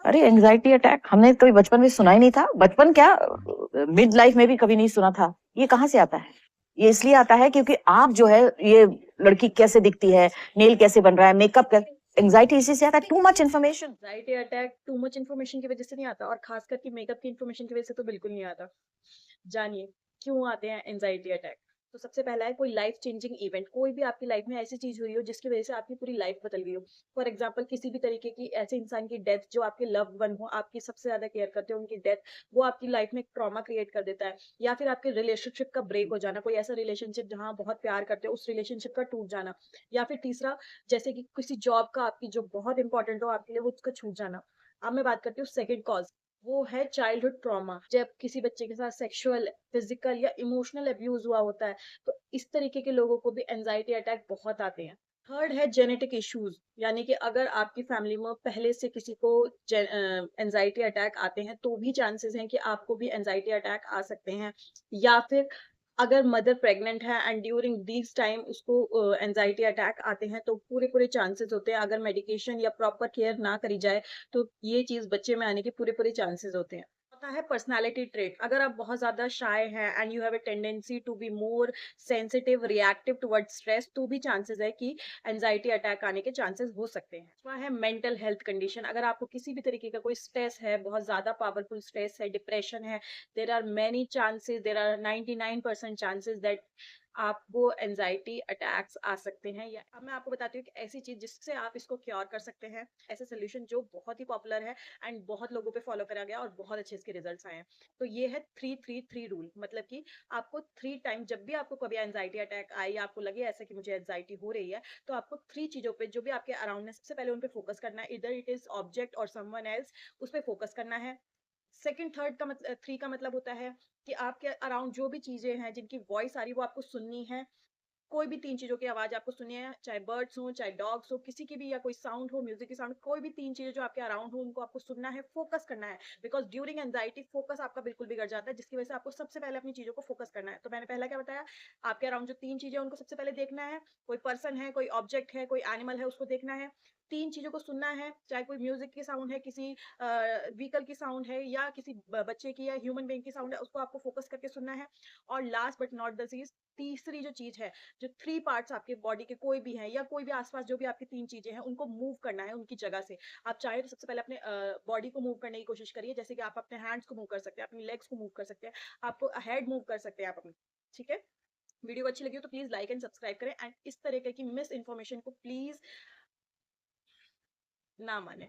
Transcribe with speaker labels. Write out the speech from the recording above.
Speaker 1: अरे anxiety attack हमने तो बचपन में सुना ही नहीं था। बचपन क्या, मिड लाइफ में भी कभी नहीं सुना था। ये कहाँ से आता है? ये इसलिए आता है क्योंकि आप जो है, ये लड़की कैसे दिखती है, नेल कैसे बन रहा है, मेकअप कैसे, एंजाइटी इसी से आता है। Too much information.
Speaker 2: Anxiety attack too much information की वजह से नहीं आता, और खास करके मेकअप की इन्फॉर्मेशन की वजह से तो बिल्कुल नहीं आता। जानिए क्यों आते हैं एंजाइटी अटैक। तो सबसे पहला है कोई लाइफ चेंजिंग इवेंट, कोई भी आपकी लाइफ में ऐसी चीज हुई हो जिसकी वजह से आपकी पूरी लाइफ बदल गई हो। फॉर एग्जांपल किसी भी तरीके की ऐसे इंसान की डेथ जो आपके लव्ड वन हो, आपकी सबसे ज्यादा केयर करते हो, उनकी डेथ, वो आपकी लाइफ में एक ट्रॉमा क्रिएट कर देता है। या फिर आपके रिलेशनशिप का ब्रेक हो जाना, कोई ऐसा रिलेशनशिप जहां बहुत प्यार करते हो उस रिलेशनशिप का टूट जाना। या फिर तीसरा, जैसे कि किसी जॉब का आपकी जो बहुत इंपॉर्टेंट हो आपके लिए, वो उसका छूट जाना। अब मैं बात करती हूँ सेकंड कॉज, वो है चाइल्डहुड ट्रॉमा। जब किसी बच्चे के साथ सेक्सुअल, फिजिकल या इमोशनल अब्यूज हुआ होता है, तो इस तरीके के लोगों को भी एंजाइटी अटैक बहुत आते हैं। थर्ड है जेनेटिक इश्यूज, यानी कि अगर आपकी फैमिली में पहले से किसी को एंजाइटी अटैक आते हैं तो भी चांसेस हैं कि आपको भी एंजाइटी अटैक आ सकते हैं। या फिर अगर मदर प्रेग्नेंट है एंड ड्यूरिंग दिस टाइम उसको एंजाइटी अटैक आते हैं, तो पूरे पूरे चांसेस होते हैं, अगर मेडिकेशन या प्रॉपर केयर ना करी जाए तो ये चीज बच्चे में आने के पूरे पूरे चांसेस होते हैं। होता है पर्सनालिटी ट्रेट, अगर आप बहुत ज्यादा शाय हैं and you have a tendency to be more sensitive, reactive towards stress, तो भी चांसेस है कि एंजाइटी अटैक आने के चांसेस हो सकते हैं। दूसरा है मेंटल हेल्थ कंडीशन, अगर आपको किसी भी तरीके का कोई स्ट्रेस है, बहुत ज्यादा पावरफुल स्ट्रेस है, डिप्रेशन है, there are many chances, there are 99% chances that आपको एंजाइटी अटैक्स आ सकते हैं। या अब मैं आपको बताती हूँ कि ऐसी चीज जिससे आप इसको क्योर कर सकते हैं, ऐसे सोल्यूशन जो बहुत ही पॉपुलर है एंड बहुत लोगों पे फॉलो करा गया और बहुत अच्छे इसके रिजल्ट्स आए हैं। तो ये है 3-3-3 रूल, मतलब कि आपको 3 टाइम, जब भी आपको कभी एंजाइटी अटैक आए या आपको लगे ऐसा कि मुझे एंजाइटी हो रही है, तो आपको 3 चीजों पे जो भी आपके अराउंड है सबसे पहले उन पे फोकस करना है। इधर इट इज ऑब्जेक्ट और समवन एल्स, उस पे फोकस करना है। सेकंड थर्ड का मतलब, थ्री का मतलब होता है कि आपके अराउंड जो भी चीजें हैं जिनकी वॉइस आ रही है वो आपको सुननी है। कोई भी 3 चीजों की आवाज आपको सुनिए, चाहे बर्ड्स हो, चाहे डॉग्स हो, किसी की भी, या कोई साउंड हो, म्यूजिक की साउंड, कोई भी 3 चीजें जो आपके अराउंड हो उनको आपको सुनना है, फोकस करना है। बिकॉज ड्यूरिंग एंजाइटी फोकस आपका बिल्कुल बिगड़ जाता है, जिसकी वजह से आपको सबसे पहले अपनी चीजों को फोकस करना है। तो मैंने पहला क्या बताया, आपके अराउंड जो 3 चीजें उनको सबसे पहले देखना है। कोई पर्सन है, कोई ऑब्जेक्ट है, कोई एनिमल है, उसको देखना है। 3 चीजों को सुनना है, चाहे कोई म्यूजिक की साउंड है, किसी व्हीकल की साउंड है, या किसी बच्चे की या ह्यूमन बीइंग की साउंड है, उसको आपको फोकस करके सुनना है। और last but not the least, तीसरी जो चीज है, जो 3 पार्ट्स आपके बॉडी के कोई भी हैं, या कोई भी आसपास जो भी आपकी 3 चीजें हैं, उनको मूव करना है उनकी जगह से। आप चाहे तो सबसे पहले अपने बॉडी को मूव करने की कोशिश करिए, जैसे कि आप अपने हैंड्स को मूव कर सकते हैं, अपनी लेग्स को मूव कर सकते हैं, आपको हेड मूव कर सकते हैं आप अपनी। ठीक है, वीडियो अच्छी लगी हो तो प्लीज लाइक एंड सब्सक्राइब करें, एंड इस तरह की मिस इन्फॉर्मेशन को प्लीज ना माने।